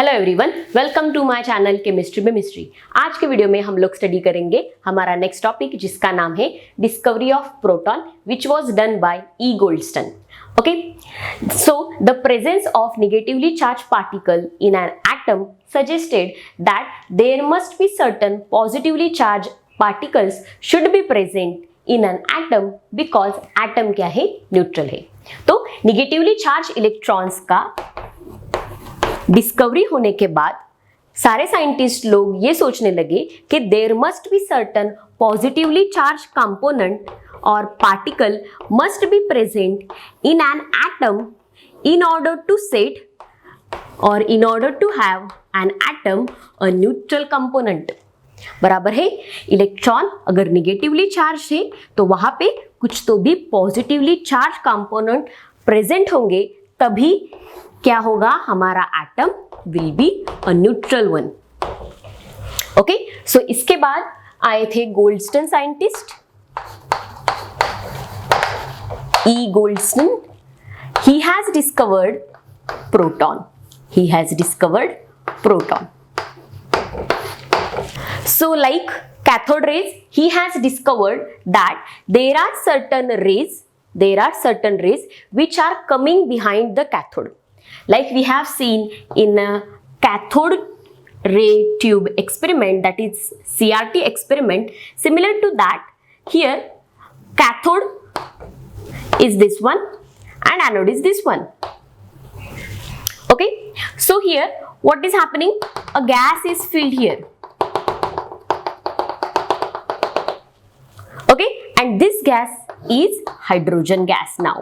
Hello everyone, welcome to my channel chemistry में mystery. आज के वीडियो में हम लोग स्टडी करेंगे हमारा नेक्स्ट टॉपिक जिसका नाम है discovery of proton which was done by E Goldstein. Okay, so the presence of negatively charge particle in an atom suggested that there must be certain positively charged particles should be present in an atom because atom क्या है, neutral है। तो negatively charge electrons का discovery होने के बाद सारे scientist लोग ये सोचने लगे कि there must be certain positively charge component और particle must be present in an atom in order to set और in order to have an atom a neutral component. बराबर है, इलेक्ट्रॉन अगर निगेटिवली चार्ज है तो वहां पे कुछ तो भी पॉजिटिवली चार्ज कंपोनेंट प्रेजेंट होंगे, तभी क्या होगा, हमारा atom will be a neutral one. Okay, so इसके बाद आए थे Goldstein scientist, E Goldstein. He has discovered proton. He has discovered proton. So like cathode rays, he has discovered that there are certain rays which are coming behind the cathode. Like we have seen in a cathode ray tube experiment, that is CRT experiment. Similar to that, here cathode is this one and anode is this one. Okay, so here what is happening, a gas is filled here. Okay, and this gas is hydrogen gas now.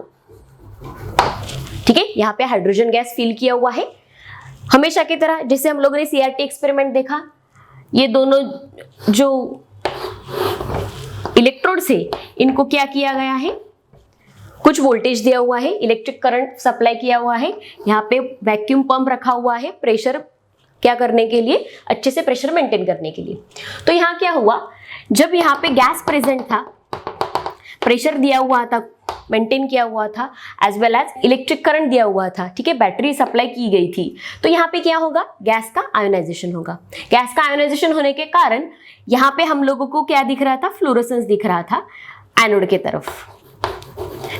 ठीक है, यहाँ पे hydrogen gas fill किया हुआ है। हमेशा की तरह जैसे हम लोगों ने सीआरटी एक्सपेरिमेंट देखा, ये दोनों जो इलेक्ट्रोड्स है इनको क्या किया गया है, कुछ वोल्टेज दिया हुआ है, इलेक्ट्रिक करंट सप्लाई किया हुआ है, यहाँ पे वैक्यूम पंप रखा हुआ है प्रेशर क्या करने के लिए, अच्छे से प्रेशर मेंटेन करने के लिए। तो यहाँ क्या हुआ, जब यहाँ पे गैस प्रेजेंट था, प्रेशर दिया हुआ था, मेंटेन किया हुआ था, as well as electric current दिया हुआ था, ठीक है, बैटरी सप्लाई की गई थी, तो यहाँ पे क्या होगा, गैस का आयोनाइजेशन होगा। गैस का आयोनाइजेशन होने के कारण यहाँ पे हम लोगों को क्या दिख रहा था, फ्लोरोसेंस दिख रहा था एनोड के तरफ,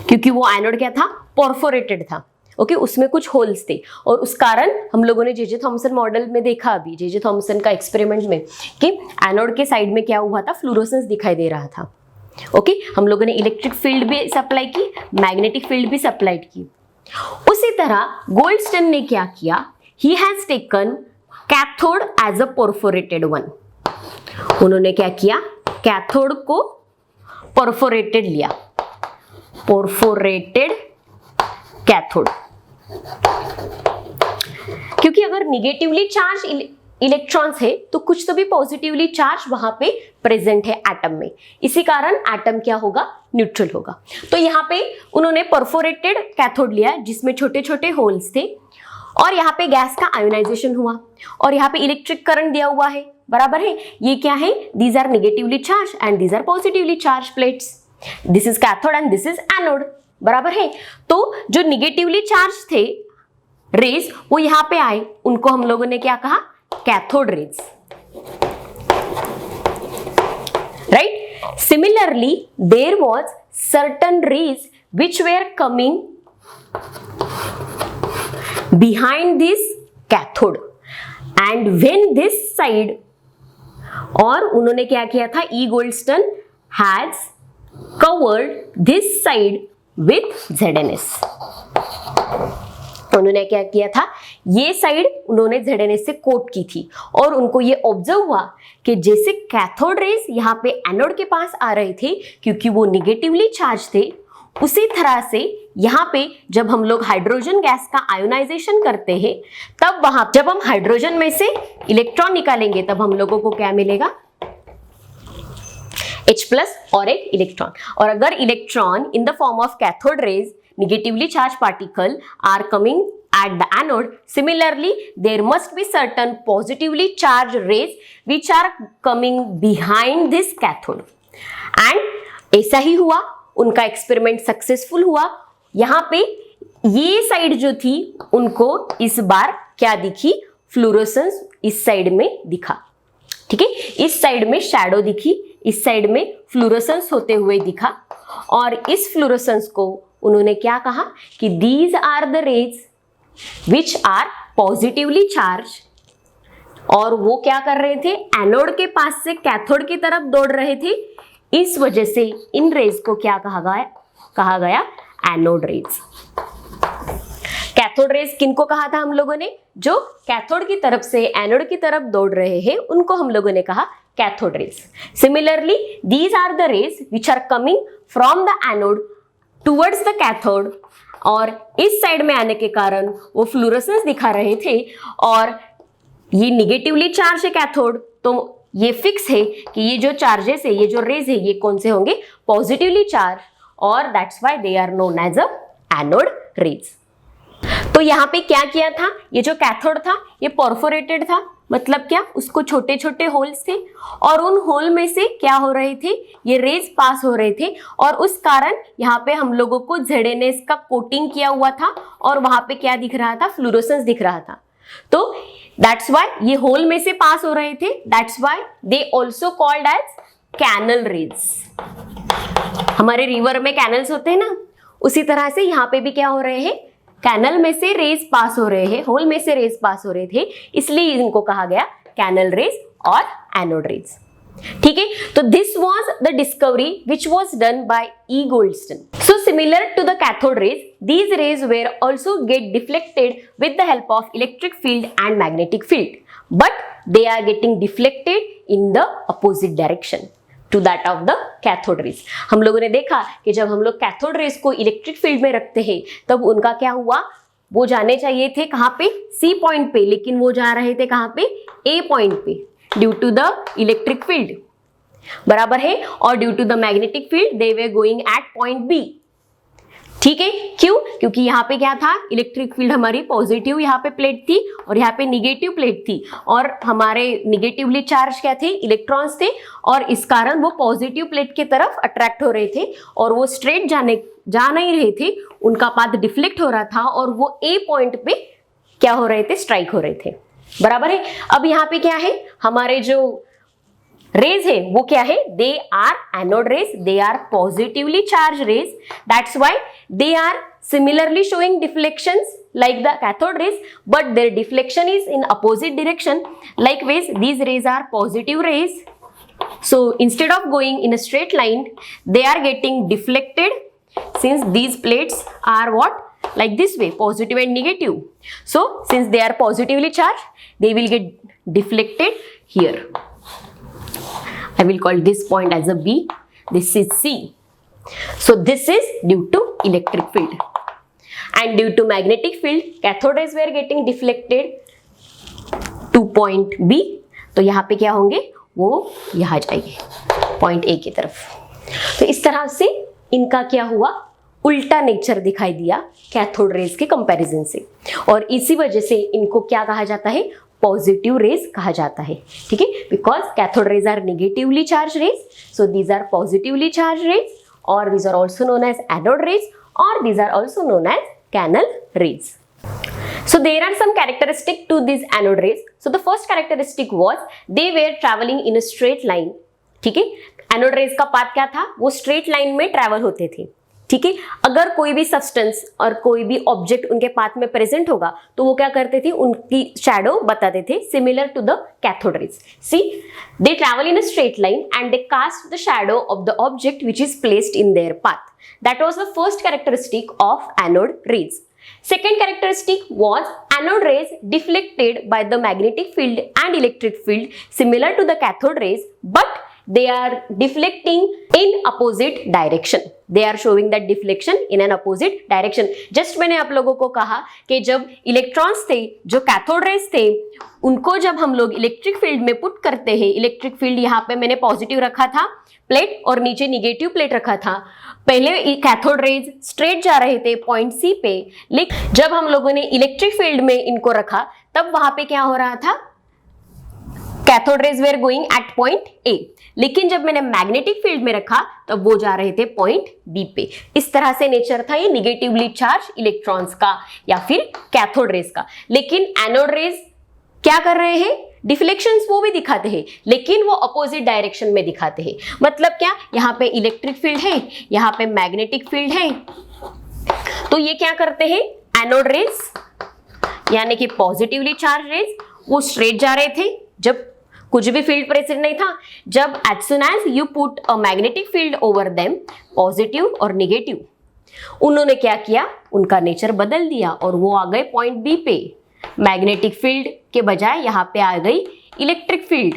क्योंकि वो एनोड क्या था, परफोरेटेड था। ओके, उसमें कुछ होल्स थे और उस कारण हम लोगों ने जे थॉमसन मॉडल में देखा, अभी जे थॉमसन का एक्सपेरिमेंट में, कि एनोड के साइड में क्या हुआ था, फ्लोरोसेंस दिखाई दे रहा था। ओके, हम लोगों ने इलेक्ट्रिक फील्ड भी सप्लाई की, मैग्नेटिक फील्ड भी सप्लाई की। उसी तरह गोल्डस्टन ने क्या किया, ही has taken cathode as a perforated one. उन्होंने क्या किया, कैथोड को परफोरेटेड लिया, परफोरेटेड कैथोड। क्योंकि अगर निगेटिवली चार्ज इलेक्ट्रॉन्स है तो कुछ तो भी पॉजिटिवली चार्ज वहां पे प्रेजेंट है एटम में, इसी कारण एटम क्या होगा, न्यूट्रल होगा। तो यहाँ पे उन्होंने परफोरेटेड कैथोड लिया जिसमें छोटे छोटे होल्स थे और यहाँ पे गैस का आयोनाइजेशन हुआ और यहाँ पे इलेक्ट्रिक करंट दिया हुआ है। बराबर है, ये क्या है, these are negatively charge and these are positively charge plates. This is cathode and this is anode. बराबर है, तो जो निगेटिवली चार्ज थे रेज वो यहां पे आए, उनको हम लोगों ने क्या कहा, cathode rays. Right, similarly there was certain rays which were coming behind this cathode and when this side, और उन्होंने क्या किया था, E Goldstein has covered this side with ZNS। उन्होंने क्या किया था, ये साइड उन्होंने ZNS से कोट की थी और उनको ये ऑब्जर्व हुआ कि जैसे कैथोड रेज यहाँ पे एनोड के पास आ रहे थे क्योंकि वो निगेटिवली चार्ज थे, उसी तरह से यहाँ पे जब हम लोग हाइड्रोजन गैस का आयोनाइजेशन करते हैं तब वहां जब हम हाइड्रोजन में से इलेक्ट्रॉन निकालेंगे तब हम लोगों को क्या मिलेगा, H+ और एक इलेक्ट्रॉन। और अगर electron in the form of cathode rays negatively charged particle are coming at the anode, similarly there must be certain positively charged rays which are coming behind this cathode and ऐसा ही हुआ, उनका experiment successful हुआ। यहाँ पे ये side जो थी उनको इस बार क्या दिखी, फ्लोरोसेंस इस साइड में दिखा, ठीक है, इस साइड में शैडो दिखी, इस साइड में फ्लोरोसेंस होते हुए दिखा। और इस फ्लोरोसेंस को उन्होंने क्या कहा कि these are the rays which are positively charge, और वो क्या कर रहे थे, एनोड के पास से कैथोड की तरफ दौड़ रहे थे। इस वजह से इन रेज को क्या कहा गया एनोड रेज। कैथोड रेज किनको कहा था हम लोगों ने, जो कैथोड की तरफ से एनोड की तरफ दौड़ रहे हैं उनको हम लोगों ने कहा cathode rays. Similarly these are the rays which are coming from the anode towards the cathode, और इस साइड में आने के कारण वो फ्लोरोसेंस दिखा रहे थे, और ये निगेटिवली चार्ज है कैथोड, तो ये फिक्स है कि ये जो चार्जेस है, ये जो रेज है, ये कौन से होंगे, पॉजिटिवली चार्ज, और that's why they are known as a anode rays. तो यहाँ पे क्या किया था, ये जो कैथोड था ये परफोरेटेड था, मतलब क्या, उसको छोटे छोटे होल्स थे, और उन होल में से क्या हो रहे थे, ये रेज पास हो रहे थे, और उस कारण यहाँ पे हम लोगों को ZNS का कोटिंग किया हुआ था, और वहां पे क्या दिख रहा था, फ्लोरोसेंस दिख रहा था। तो दैट्स व्हाई ये होल में से पास हो रहे थे, that's why they also called as canal rays. हमारे रिवर में कैनल्स होते हैं ना, उसी तरह से यहाँ पे भी क्या हो रहे हैं, कैनल में से रेज पास हो रहे हैं, होल में से रेज पास हो रहे थे, इसलिए इनको कहा गया कैनल रेज और एनोड रेज। ठीक है, तो this was the discovery which was done bye E. Goldstone. So similar to the cathode rays, these rays were also get deflected with the help of electric field and magnetic field, but they are getting deflected in the opposite direction to that of the cathode rays. हम लोगों ने देखा कि जब हम लोग cathode rays को electric field में रखते हैं तब उनका क्या हुआ, वो जाने चाहिए थे कहाँ पे, C पॉइंट पे, लेकिन वो जा रहे थे कहाँ पे, A पॉइंट पे, due to the electric field, बराबर है, और due to the magnetic field they were going at point B। ठीक है, क्यों, क्योंकि यहाँ पे क्या था, इलेक्ट्रिक फील्ड हमारी पॉजिटिव यहाँ पे प्लेट थी और यहाँ पे निगेटिव प्लेट थी, और हमारे निगेटिवली चार्ज क्या थे, इलेक्ट्रॉन्स थे, और इस कारण वो पॉजिटिव प्लेट की तरफ अट्रैक्ट हो रहे थे, और वो स्ट्रेट जा नहीं रहे थे, उनका पाथ डिफ्लेक्ट हो रहा था, और वो A पॉइंट पे क्या हो रहे थे, स्ट्राइक हो रहे थे, बराबर है। अब यहाँ पे क्या है, हमारे जो रेज है वो क्या है, they are anode rays, they are positively charge rays, that's why they are similarly showing deflections like the cathode rays, but their deflection is in opposite direction. Likewise, these rays are positive rays, so instead of going in a straight line, they are getting deflected, since these plates are what, like this way, positive and negative. So since they are positively charged, they will get deflected here. I will call this point as a B, this is C. So this is due to electric field, and due to magnetic field cathode rays were getting deflected to point B. तो यहाँ पे क्या होंगे, वो यहाँ जाएंगे point A की तरफ। तो इस तरह से इनका क्या हुआ, उल्टा नेचर दिखाई दिया कैथोड रेज के कंपैरिजन से, और इसी वजह से इनको क्या कहा जाता है, पॉजिटिव रेज कहा जाता है। ठीक है, because cathode rays are negatively charge rays, so these are positively charge rays, or these are also known as anode rays, or these are also known as canal rays. So there are some characteristics to these anode rays. So the first characteristic was they were traveling in a straight line. ठीक है, anode rays का path क्या था, वो straight line में travel होते थे। ठीक है, अगर कोई भी सब्सटेंस और कोई भी ऑब्जेक्ट उनके पाथ में प्रेजेंट होगा तो वो क्या करते थे, उनकी शैडो बताते थे, similar to the cathode rays. See, they travel in a straight line and they cast the shadow of the object which is placed in their path. That was the first characteristic of anode rays. Second characteristic was anode rays deflected by the magnetic field and electric field similar to the cathode rays, but they are deflecting in opposite direction. They are showing that deflection in an opposite direction. Just मैंने आप लोगों को कहा कि जब electrons थे, जो cathode rays थे, उनको जब हम लोग इलेक्ट्रिक फील्ड में पुट करते हैं, इलेक्ट्रिक फील्ड यहाँ पे मैंने पॉजिटिव रखा था प्लेट और नीचे निगेटिव प्लेट रखा था। पहले कैथोड रेज स्ट्रेट जा रहे थे पॉइंट सी पे, लेकिन जब हम लोगों ने इलेक्ट्रिक फील्ड में इनको रखा तब वहां पे क्या हो रहा था, cathode rays were going at point A, लेकिन जब मैंने मैग्नेटिक फील्ड में रखा तब वो जा रहे थे पॉइंट बी पे। इस तरह से नेचर था ये निगेटिवली चार्ज इलेक्ट्रॉन्स का या फिर कैथोड रेज का। लेकिन एनोड रेज क्या कर रहे हैं, डिफ्लेक्शंस वो भी दिखाते हैं, लेकिन वो अपोजिट डायरेक्शन में दिखाते हैं। मतलब क्या, यहाँ पे इलेक्ट्रिक फील्ड है, यहाँ पे मैग्नेटिक फील्ड है, तो ये क्या करते हैं, एनोड रेज यानी कि पॉजिटिवली चार्ज रेज वो स्ट्रेट जा रहे थे जब कुछ भी फील्ड प्रेजेंट नहीं था। जब as soon as you put a magnetic field over them, positive और निगेटिव, उन्होंने क्या किया, उनका नेचर बदल दिया और वो आ गए पॉइंट बी पे। मैग्नेटिक फील्ड के बजाय यहाँ पे आ गई इलेक्ट्रिक फील्ड।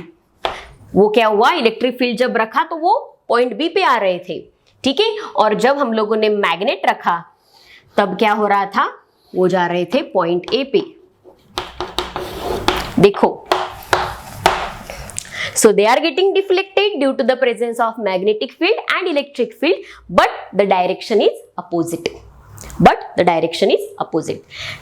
वो क्या हुआ, इलेक्ट्रिक फील्ड जब रखा तो वो पॉइंट बी पे आ रहे थे, ठीक है। और जब हम लोगों ने मैग्नेट रखा तब क्या हो रहा था, वो जा रहे थे पॉइंट ए पे। देखो, so they are getting deflected due to the presence of magnetic field and electric field, but the direction is opposite.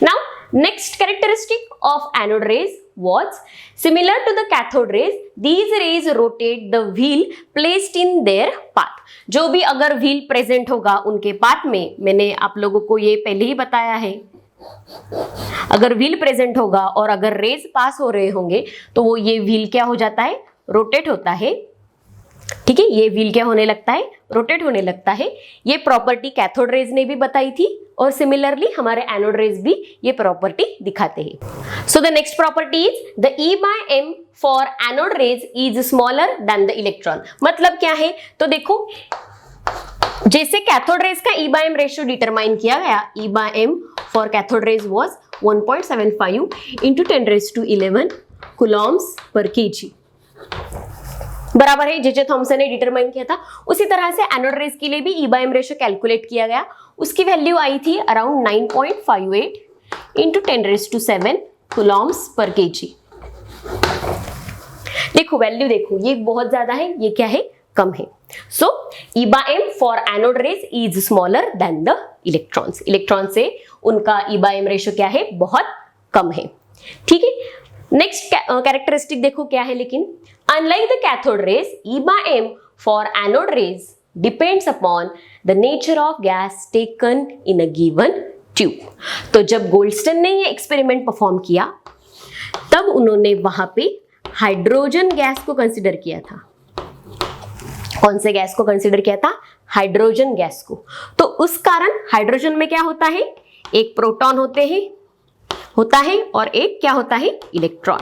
Now next characteristic of anode rays was similar to the cathode rays. These rays rotate the wheel placed in their path. जो भी अगर wheel present होगा उनके path में, मैंने आप लोगों को ये पहले ही बताया है, अगर व्हील प्रेजेंट होगा और अगर रेज पास हो रहे होंगे तो वो ये व्हील क्या हो जाता है, रोटेट होता है, ठीक है। ये व्हील क्या होने लगता है, रोटेट होने लगता है। ये प्रॉपर्टी कैथोड रेज ने भी बताई थी और सिमिलरली हमारे एनोड रेज भी ये प्रॉपर्टी दिखाते हैं। So the next property is the E by M for anode rays is smaller than the electron. मतलब क्या है, तो देखो जैसे कैथोड रेज का E by M ratio determine किया गया, E by M for cathode rays was 1.75 into 10⁻11 coulombs per kg, बराबर है जे थॉमसन ने डिटरमाइन किया था। उसी तरह से एनोड रेज के लिए भी E by M ratio calculate किया गया। उसकी वैल्यू आई थी around 9.58 into 10⁻7 coulombs per kg। देखो वैल्यू देखो, ये बहुत ज्यादा है, ये क्या है, कम है। सो E by M for anode rays is smaller than the electrons. Electron से उनका E by M रेशियो क्या है, बहुत कम है, ठीक है। नेक्स्ट कैरेक्टरिस्टिक देखो क्या है, लेकिन unlike the cathode rays, E by M for anode rays depends upon the nature of gas taken in a given tube। तो जब गोल्डस्टन ने ये एक्सपेरिमेंट परफॉर्म किया तब उन्होंने वहां पे हाइड्रोजन गैस को कंसिडर किया था। कौन से गैस को कंसिडर किया था, हाइड्रोजन गैस को। तो उस कारण हाइड्रोजन में क्या होता है, एक प्रोटॉन होता है और एक क्या होता है, इलेक्ट्रॉन।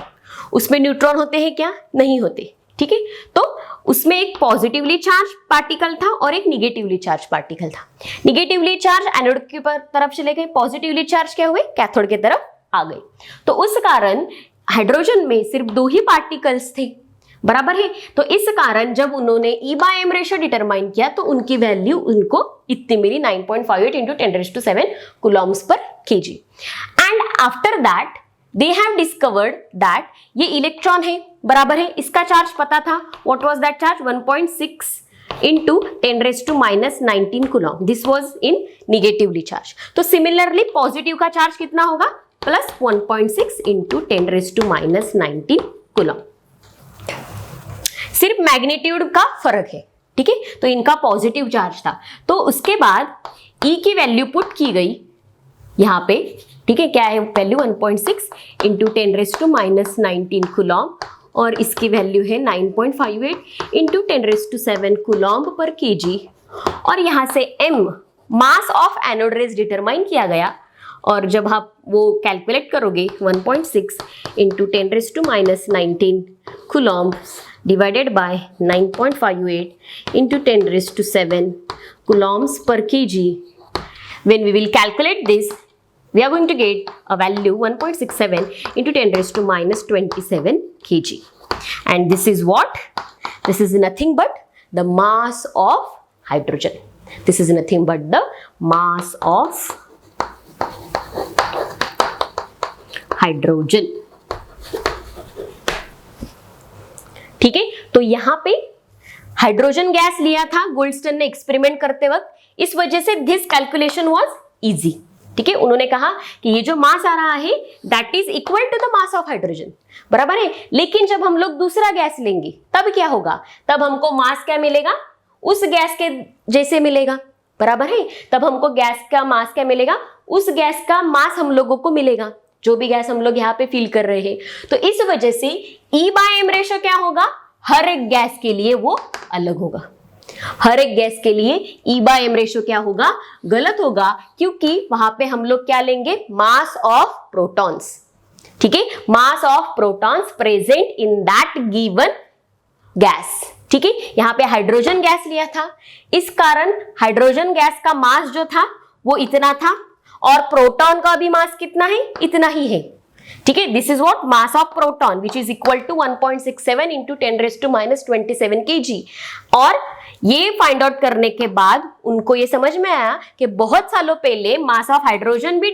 उसमें न्यूट्रॉन होते हैं क्या, नहीं होते, ठीक है। तो उसमें एक पॉजिटिवली चार्ज पार्टिकल था और एक निगेटिवली चार्ज पार्टिकल था। निगेटिवली चार्ज एनोड की तरफ चले गए, पॉजिटिवली चार्ज क्या हुए, कैथोड की तरफ आ गए। तो उस कारण हाइड्रोजन में सिर्फ 2 ही पार्टिकल्स थे, बराबर है। तो इस कारण जब उन्होंने E by M ratio determine किया तो उनकी वैल्यू उनको इतनी मिली 9.58 into 10⁻7 coulombs per kg। And after that they have discovered that ये इलेक्ट्रॉन है, बराबर है। इसका चार्ज पता था, what was that charge, 1.6 into 10⁻19 coulomb। This was in negatively charge. तो सिमिलरली पॉजिटिव का चार्ज कितना होगा, प्लस 1.6 into 10⁻19 coulomb। सिर्फ मैग्नीट्यूड का फर्क है, ठीक है। तो इनका पॉजिटिव चार्ज था, तो उसके बाद E की वैल्यू पुट की गई यहाँ पे, ठीक है। क्या है वैल्यू, 1.6 into 10⁻19 coulomb और इसकी वैल्यू है 9.58 into 10⁻7 coulombs per kg। और यहाँ से M mass of anode raise determine किया गया और जब आप वो कैलकुलेट करोगे 1.6 into 10⁻19 coulombs divided by 9.58 into 10⁻7 coulombs per kg, when we will calculate this we are going to get a value 1.67 into 10⁻27 kg, and this is what, this is nothing but the mass of hydrogen. This is nothing but the mass of hydrogen, ठीक है। तो यहां पे hydrogen gas लिया था गोल्डस्टन ने experiment करते वक्त, इस वजह से दिस कैलकुलेशन वाज इजी, ठीक है। उन्होंने कहा कि ये जो मास आ रहा है that is equal to the mass of hydrogen, बराबर है। लेकिन जब हम लोग दूसरा गैस लेंगे तब क्या होगा, तब हमको मास क्या मिलेगा, उस गैस के जैसे मिलेगा, बराबर है। तब हमको गैस का मास क्या मिलेगा, उस गैस का मास हम लोगों को मिलेगा, जो भी गैस हम लोग यहाँ पे फील कर रहे हैं। तो इस वजह से E/M रेशो क्या होगा, हर एक गैस के लिए वो अलग होगा। हर एक गैस के लिए E/M रेशो क्या होगा, गलत होगा, क्योंकि वहां पे हम लोग क्या लेंगे, मास ऑफ प्रोटॉन्स। ठीक है, mass of protons present in that given gas. ठीक है, यहाँ पे हाइड्रोजन गैस लिया था, इस कारण हाइड्रोजन गैस का मास जो था वो इतना था और प्रोटॉन का भी मास कितना है, इतना ही है। ठीक है, this is what mass of proton which is equal to 1.67 into 10⁻⁻27 kg। और ये फाइंड आउट करने के बाद उनको ये समझ में आया कि बहुत सालों पहले मास ऑफ हाइड्रोजन भी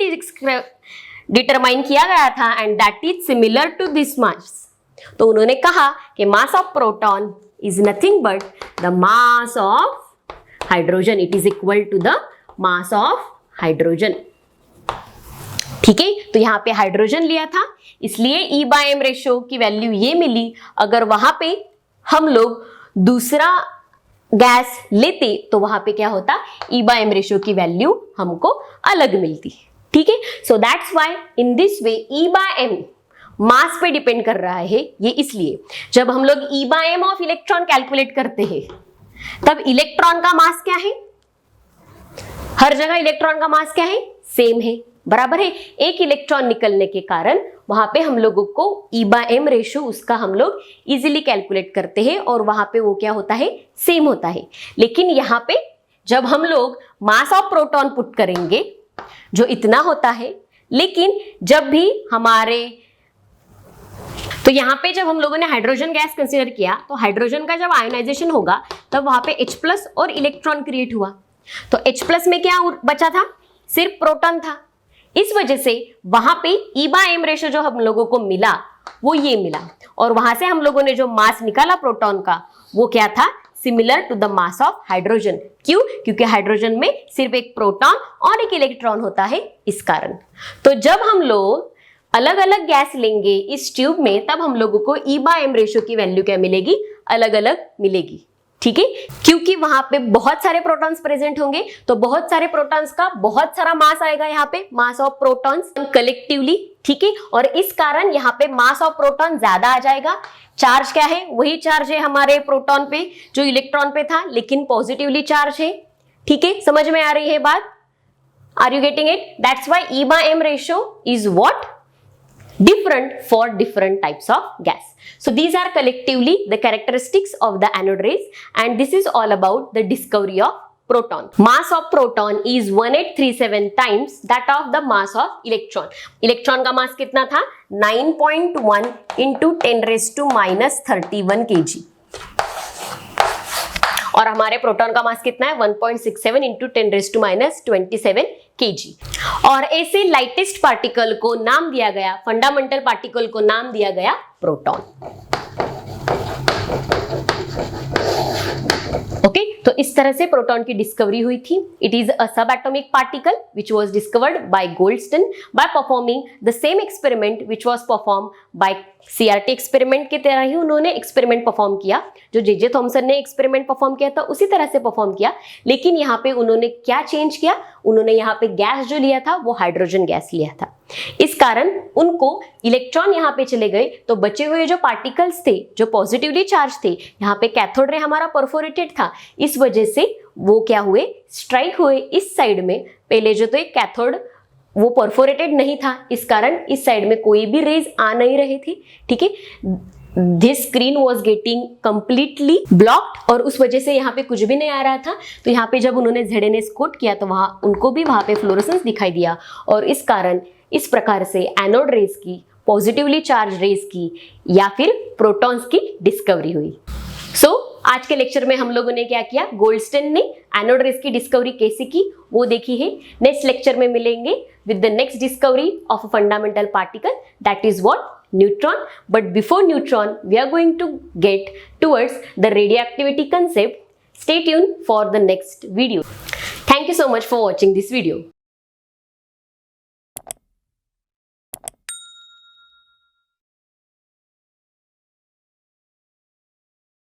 डिटरमाइन किया गया था and that is similar to this mass. तो उन्होंने कहा कि mass of proton is nothing but the mass of hydrogen, it is equal to the mass of hydrogen. ठीक है, तो यहां पे हाइड्रोजन लिया था, इसलिए E/M रेशो की वैल्यू ये मिली। अगर वहां पे हम लोग दूसरा गैस लेते तो वहां पे क्या होता, E/M रेशो की वैल्यू हमको अलग मिलती। ठीक है, so that's why in this way E/M मास पे डिपेंड कर रहा है। ये इसलिए जब हम लोग E/M ऑफ इलेक्ट्रॉन कैलकुलेट करते हैं तब इलेक्ट्रॉन का मास क्या है, हर जगह इलेक्ट्रॉन का मास क्या है, सेम है, बराबर है। एक इलेक्ट्रॉन निकलने के कारण वहां पे हम लोगों को E/M रेशो उसका हम लोग इजीली कैलकुलेट करते हैं और वहां पे वो क्या होता है, सेम होता है। लेकिन यहाँ पे जब हम लोग मास ऑफ प्रोटॉन पुट करेंगे जो इतना होता है, लेकिन जब भी हमारे, तो यहाँ पे जब हम लोगों ने हाइड्रोजन गैस कंसीडर किया तो हाइड्रोजन का जब आयोनाइजेशन होगा तब वहां पे H+ और इलेक्ट्रॉन क्रिएट हुआ। तो H+ में क्या बचा था, सिर्फ प्रोटॉन था। इस वजह से वहां पे E/M रेशो जो हम लोगों को मिला वो ये मिला, और वहां से हम लोगों ने जो मास निकाला प्रोटॉन का वो क्या था, similar to the mass of hydrogen. क्यों, क्योंकि हाइड्रोजन में सिर्फ एक प्रोटॉन और एक इलेक्ट्रॉन होता है, इस कारण। तो जब हम लोग अलग अलग गैस लेंगे इस ट्यूब में तब हम लोगों को E/M रेशो की वैल्यू क्या मिलेगी, अलग अलग मिलेगी। ठीक है, क्योंकि वहां पे बहुत सारे प्रोटॉन्स प्रेजेंट होंगे तो बहुत सारे प्रोटॉन्स का बहुत सारा मास आएगा, यहाँ पे मास ऑफ प्रोटॉन्स कलेक्टिवली। ठीक है, और इस कारण यहाँ पे मास ऑफ प्रोटॉन ज्यादा आ जाएगा। चार्ज क्या है, वही चार्ज है हमारे प्रोटॉन पे जो इलेक्ट्रॉन पे था, लेकिन पॉजिटिवली चार्ज है। ठीक है, समझ में आ रही है बात, are you getting it? That's why E/M ratio is what, different for different types of gas. So these are collectively the characteristics of the anode rays, and this is all about the discovery of proton. Mass of proton is 1837 times that of the mass of electron. Electron का mass कितना था, 9.1 into 10⁻31 kg, और हमारे proton का मास कितना है, 1.67 into 10⁻27 kg। और ऐसे लाइटेस्ट पार्टिकल को नाम दिया गया, फंडामेंटल पार्टिकल को नाम दिया गया प्रोटॉन। ओके, तो इस तरह से प्रोटॉन की डिस्कवरी हुई थी। It is a subatomic particle which was discovered by Goldstein by performing the same experiment which was perform by CRT experiment की तरह ही उन्होंने एक्सपेरिमेंट परफॉर्म किया, जो J.J. थॉमसन ने एक्सपेरिमेंट परफॉर्म किया था उसी तरह से परफॉर्म किया। लेकिन यहाँ पे उन्होंने क्या चेंज किया, उन्होंने यहाँ पे गैस जो लिया था वो हाइड्रोजन गैस लिया था। इस कारण उनको इलेक्ट्रॉन यहाँ पे चले गए तो बचे हुए जो पार्टिकल्स थे जो पॉजिटिवली चार्ज थे, यहाँ पे कैथोड रे हमारा परफोरेटेड था, इस वजह से वो क्या हुए, स्ट्राइक हुए इस साइड में। पहले जो तो एक कैथोड वो परफोरेटेड नहीं था, इस कारण इस साइड में कोई भी रेज आ नहीं रही थी। ठीक है, this screen was getting completely blocked और उस वजह से यहाँ पे कुछ भी नहीं आ रहा था। तो यहाँ पे जब उन्होंने ZNS कोट किया तो वहां उनको भी वहां पे फ्लोरोसेंस दिखाई दिया, और इस कारण इस प्रकार से एनोड रेज की, पॉजिटिवली चार्ज रेज की या फिर प्रोटॉन्स की डिस्कवरी हुई। आज के लेक्चर में हम लोगों ने क्या किया, गोल्डस्टन ने एनोड रेज की डिस्कवरी कैसे की वो देखी है। नेक्स्ट लेक्चर में मिलेंगे with the next discovery of a fundamental particle, that is what, neutron. But before neutron, we are going to get towards the radioactivity concept. Stay tuned for the next video. Thank you so much for watching this video.